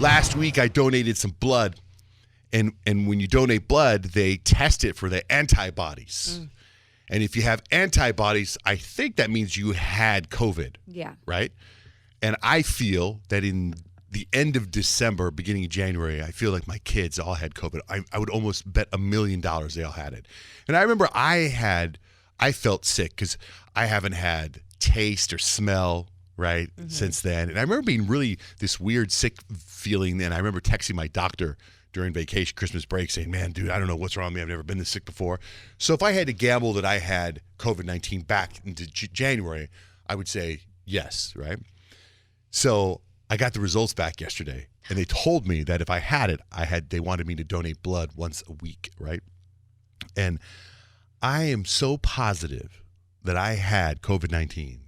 Last week, I donated some blood, and when you donate blood, they test it for the antibodies. And if you have antibodies, I think that means you had COVID. Yeah. Right? And I feel that in the end of December, beginning of January, I feel like my kids all had COVID. I would almost bet $1 million they all had it. And I remember I felt sick because I haven't had taste or smell, right, since then. And I remember being really this weird sick feeling. And I remember texting my doctor during vacation, Christmas break, saying, man, dude, I don't know what's wrong with me. I've never been this sick before. So if I had to gamble that I had COVID-19 back into January, I would say yes, right? So I got the results back yesterday, and they told me that if I had it, they wanted me to donate blood once a week, right? And I am so positive that I had COVID-19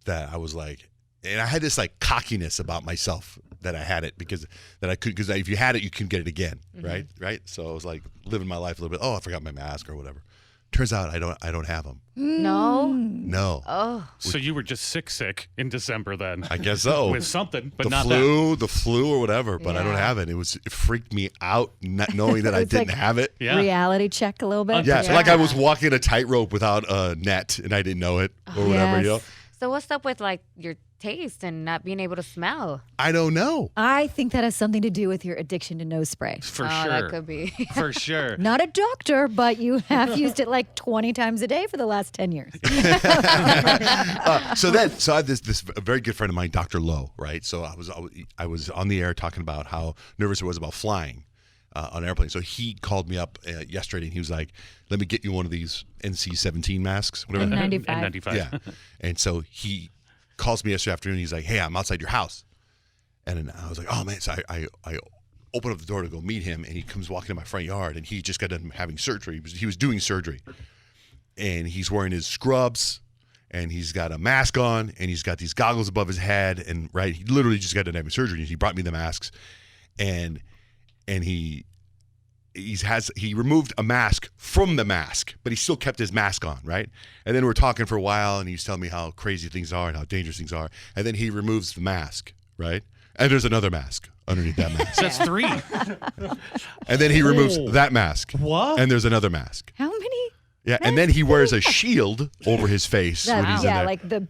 that I was like, and I had this like cockiness about myself that I had it because if you had it, you can get it again, right? Right. So I was like living my life a little bit. Oh, I forgot my mask or whatever. Turns out I don't have them. No. Oh. So you were just sick in December then? I guess so. With something, but the not the flu or whatever. But I don't have it. It freaked me out not knowing that I didn't have it. Yeah. Reality check a little bit. Yeah, like I was walking a tightrope without a net and I didn't know it or whatever. Yes. You know. So what's up with like your taste and not being able to smell? I don't know. I think that has something to do with your addiction to nose spray. For Oh, sure. that could be. For sure. Not a doctor, but you have used it like 20 times a day for the last 10 years. So I have this a very good friend of mine, Dr. Lowe, right? So I was on the air talking about how nervous I was about flying on an airplane. So he called me up yesterday and he was like, "Let me get you one of these NC-17 masks, whatever." N95. N95. Yeah. And so he calls me yesterday afternoon. He's like, "Hey, I'm outside your house," and then I was like, "Oh man!" So I open up the door to go meet him, and he comes walking in my front yard, and he just got done having surgery. He was doing surgery, and he's wearing his scrubs, and he's got a mask on, and he's got these goggles above his head, and right, he literally just got done having surgery. And he brought me the masks, and he removed a mask from the mask, but he still kept his mask on, right? And then we're talking for a while, and he's telling me how crazy things are and how dangerous things are, and then he removes the mask, right? And there's another mask underneath that mask. So that's 3. And then he removes that mask. What? And there's another mask. How many? Yeah, and then he wears a shield over his face when he's in there. like the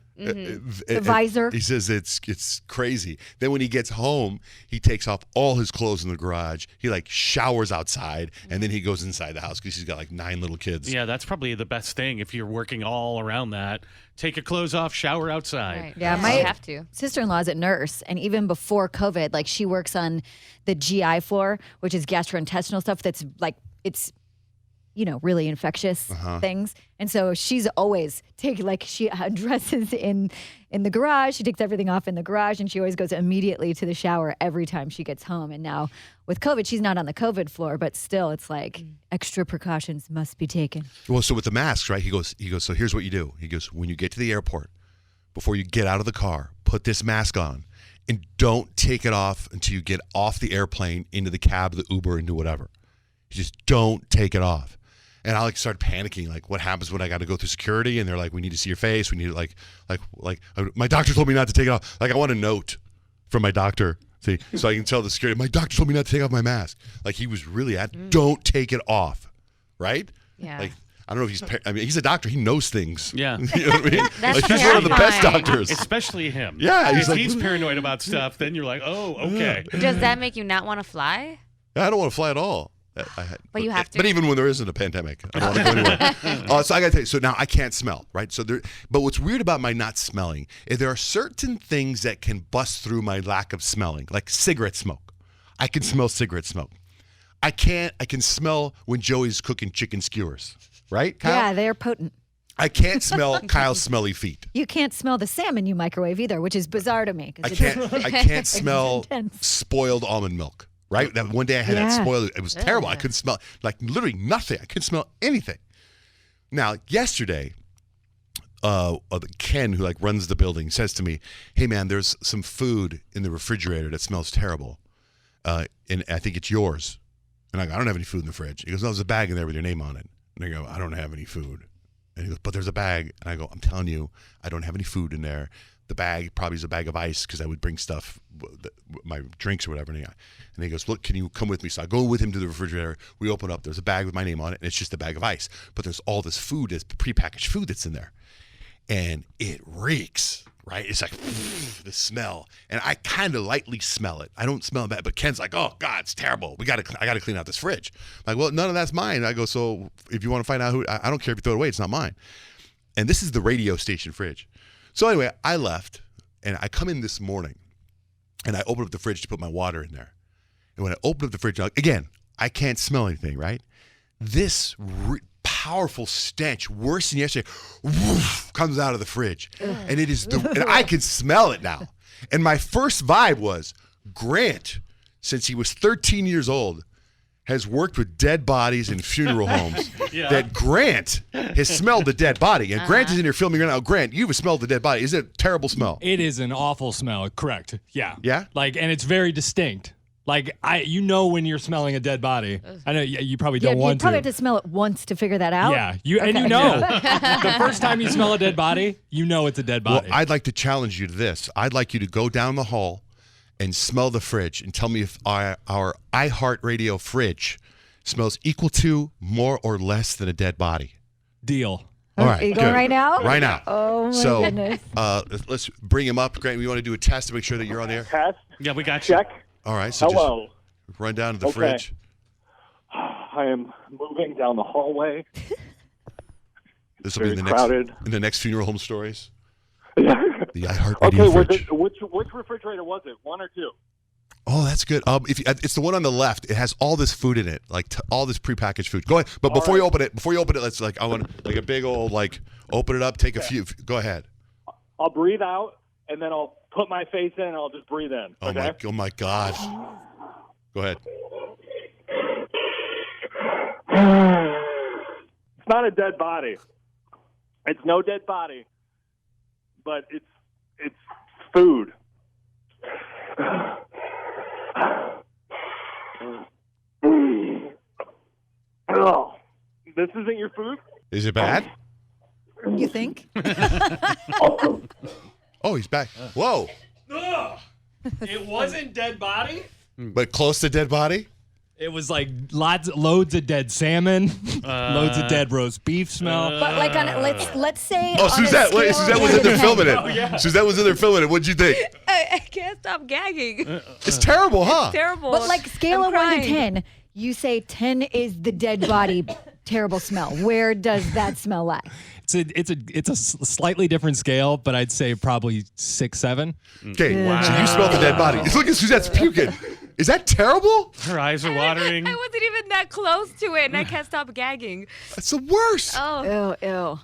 visor. He says it's crazy. Then when he gets home, he takes off all his clothes in the garage. He like showers outside, and then he goes inside the house because he's got like 9 little kids. Yeah, that's probably the best thing if you're working all around that. Take your clothes off, shower outside. Right. Yeah, You my have to. sister-in-law is a nurse, and even before COVID, like she works on the GI floor, which is gastrointestinal stuff that's like, it's, really infectious things. And so she's always she dresses in the garage. She takes everything off in the garage, and she always goes immediately to the shower every time she gets home. And now with COVID, she's not on the COVID floor, but still it's like extra precautions must be taken. Well, so with the masks, right? He goes, so here's what you do. He goes, when you get to the airport, before you get out of the car, put this mask on and don't take it off until you get off the airplane into the cab, the Uber, into whatever. You just don't take it off. And I start panicking, like what happens when I got to go through security and they're like, we need to see your face. We need my doctor told me not to take it off. Like I want a note from my doctor, so I can tell the security, my doctor told me not to take off my mask. Like he was really don't take it off, right? Yeah. Like I don't know if he's a doctor. He knows things. Yeah. You know what I mean? That's like he's one of the best terrifying. doctors. Especially him. Yeah, If he's like, he's paranoid about stuff, then you're like, oh, okay. Does that make you not want to fly? I don't want to fly at all. But you have to. But even when there isn't a pandemic, I don't want to go anywhere. So I got to tell you. So now I can't smell, right? But what's weird about my not smelling is there are certain things that can bust through my lack of smelling, like cigarette smoke. I can smell cigarette smoke. I can smell when Joey's cooking chicken skewers, right, Kyle? Yeah, they're potent. I can't smell Kyle's smelly feet. You can't smell the salmon you microwave either, which is bizarre to me. I can't smell intense. spoiled almond milk. Right? That one day I had that spoiled. It was terrible. I Ugh. couldn't smell literally nothing. I couldn't smell anything. Now, yesterday, Ken, who runs the building, says to me, "Hey man, there's some food in the refrigerator that smells terrible, and I think it's yours." And I go, "I don't have any food in the fridge." He goes, "No, there's a bag in there with your name on it." And I go, "I don't have any food." And he goes, "But there's a bag." And I go, "I'm telling you, I don't have any food in there. the bag probably is a bag of ice because I would bring stuff, my drinks or whatever. And he goes, look, can you come with me? So I go with him to the refrigerator. We open up. There's a bag with my name on it, and it's just a bag of ice. But there's all this food, this prepackaged food that's in there. And it reeks, right? It's like the smell. And I kind of lightly smell it. I don't smell bad, but Ken's like, oh, God, it's terrible. I got to clean out this fridge. I'm like, well, none of that's mine. I go, so if you want to find out who, I don't care if you throw it away. It's not mine. And this is the radio station fridge. So anyway, I left, and I come in this morning, and I open up the fridge to put my water in there. And when I open up the fridge, again, I can't smell anything, right? This powerful stench, worse than yesterday, comes out of the fridge. And it is, and I can smell it now. And my first vibe was, Grant, since he was 13 years old, has worked with dead bodies in funeral homes. That Grant has smelled the dead body. And Grant is in here filming right now. Grant, you've smelled the dead body. Is it a terrible smell? It is an awful smell. Correct. Yeah. Yeah? Like, and it's very distinct. Like, you know when you're smelling a dead body. I know you probably don't want to. You probably have to smell it once to figure that out. Yeah. And you know. The first time you smell a dead body, you know it's a dead body. Well, I'd like to challenge you to this. I'd like you to go down the hall and smell the fridge and tell me if our iHeartRadio fridge smells equal to, more or less than a dead body. Deal. All right. Are you going right now? Right now. Oh, my goodness. Let's bring him up. Grant, we want to do a test to make sure that you're on the air. Test. Yeah, we got you. Check. All right. So Hello. just run down to the fridge. I am moving down the hallway. This will be Very in the next funeral home stories. The iHeartRadio fridge. Which refrigerator was it? 1 or 2? Oh, that's good. It's the one on the left. It has all this food in it, like all this prepackaged food. Go ahead, but before you open it, let's I want a big old open it up. Take a few. Go ahead. I'll breathe out, and then I'll put my face in, and I'll just breathe in. Okay? Oh my God. Go ahead. It's not a dead body. It's no dead body, but it's food. Oh, this isn't your food? Is it bad? You think? Oh, he's back. Whoa. It wasn't dead body. But close to dead body? It was like loads of dead salmon, loads of dead roast beef smell. But like on let's say. Oh, on a Suzette! scale Suzette of was 1 in there to filming 10. it. Suzette was in there filming it. What'd you think? I can't stop gagging. It's terrible, huh? Terrible. But like scale I'm of 1 to crying. 10, you say 10 is the dead body, terrible smell. Where does that smell lie? It's a slightly different scale, but I'd say probably 6, 7. Okay, so you smelled the dead body. Look at Suzette's puking. Is that terrible? Her eyes are watering. I wasn't even that close to it, and I can't stop gagging. That's the worst. Oh, Ew.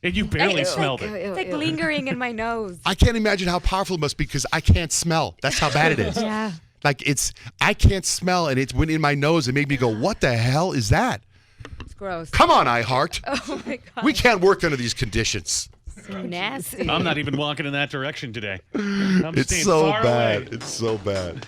And you barely smelled it. it's like lingering in my nose. I can't imagine how powerful it must be because I can't smell. That's how bad it is. Yeah. Like I can't smell, and it went in my nose and made me go, what the hell is that? It's gross. Come on, iHeart. Oh my god. We can't work under these conditions. So nasty. I'm not even walking in that direction today. I'm It's staying so far bad. away. It's so bad.